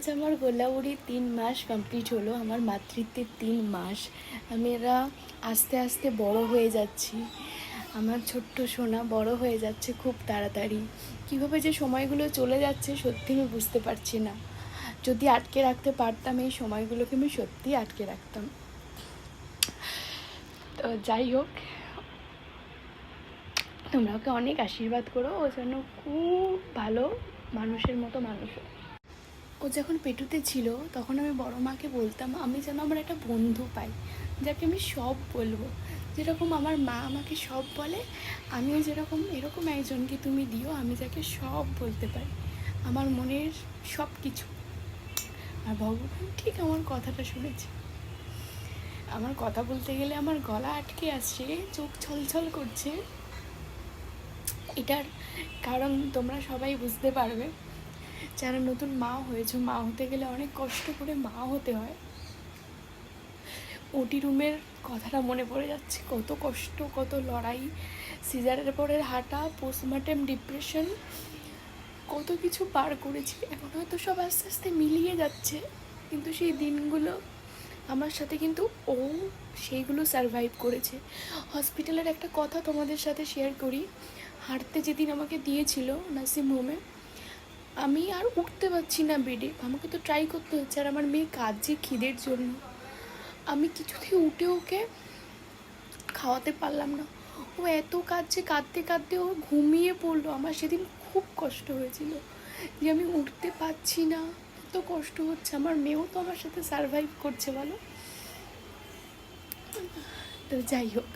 আজ আমার গোলাউড়ি 3 মাস কমপ্লিট হলো, আমার মাতৃত্বের 3 মাস। আমরা আস্তে আস্তে বড় হয়ে যাচ্ছি। আমার ছোট্ট সোনা বড় হয়ে যাচ্ছে খুব তাড়াতাড়ি। কীভাবে যে সময়গুলো চলে যাচ্ছে সত্যি আমি বুঝতে পারছি না। যদি আটকে রাখতে পারতাম এই সময়গুলোকে, আমি সত্যিই আটকে রাখতাম। তো যাই হোক, তোমরা ওকে অনেক আশীর্বাদ করো, ও যেন খুব ভালো মানুষের মতো মানুষ হয়। ও যখন পেটুতে ছিল তখন আমি বড় মাকে বলতাম আমি যেন আমার একটা বন্ধু পাই, যাকে আমি সব বলবো। যেরকম আমার মা আমাকে সব বলে, আমিও যেরকম এরকম একজনকে তুমি দিও আমি যাকে সব বলতে পারি, আমার মনের সব কিছু। আর ভগবান ঠিক আমার কথাটা শুনেছে। আমার কথা বলতে গেলে আমার গলা আটকে আসছে, চোখ ছলছল করছে। এটার কারণ তোমরা সবাই বুঝতে পারবে যারা নতুন মা হয়েছে। মা হতে গেলে অনেক কষ্ট করে মা হতে হয়। ওটি রুমের কথাটা মনে পড়ে যাচ্ছে, কত কষ্ট, কত লড়াই, সিজারের পরের হাঁটা, পোস্টমর্টেম ডিপ্রেশন, কত কিছু পার করেছি। এখন হয়তো সব আস্তে আস্তে মিলিয়ে যাচ্ছে, কিন্তু সেই দিনগুলো আমার সাথে কিন্তু ও সেইগুলো সারভাইভ করেছে। হসপিটালের একটা কথা তোমাদের সাথে শেয়ার করি। হাঁটতে যেদিন আমাকে দিয়েছিল নার্সিং হোমে, আমি আর উঠতে পারছি না বেডে, আমাকে তো ট্রাই করতে হচ্ছে। আর আমার মেয়ে কাঁদছে খিদের জন্য, আমি কিছুতেই উঠে ওকে খাওয়াতে পারলাম না। ও এত কাঁদছে, কাঁদতে কাঁদতে ও ঘুমিয়ে পড়লো। আমার সেদিন খুব কষ্ট হয়েছিল যে আমি উঠতে পারছি না, এত কষ্ট হচ্ছে। আমার মেয়েও তো আমার সাথে সারভাইভ করছে বলো। তো যাই হোক,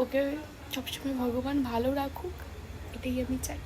ওকে সবসময় ভগবান ভালো রাখুক, এটাই আমি চাই।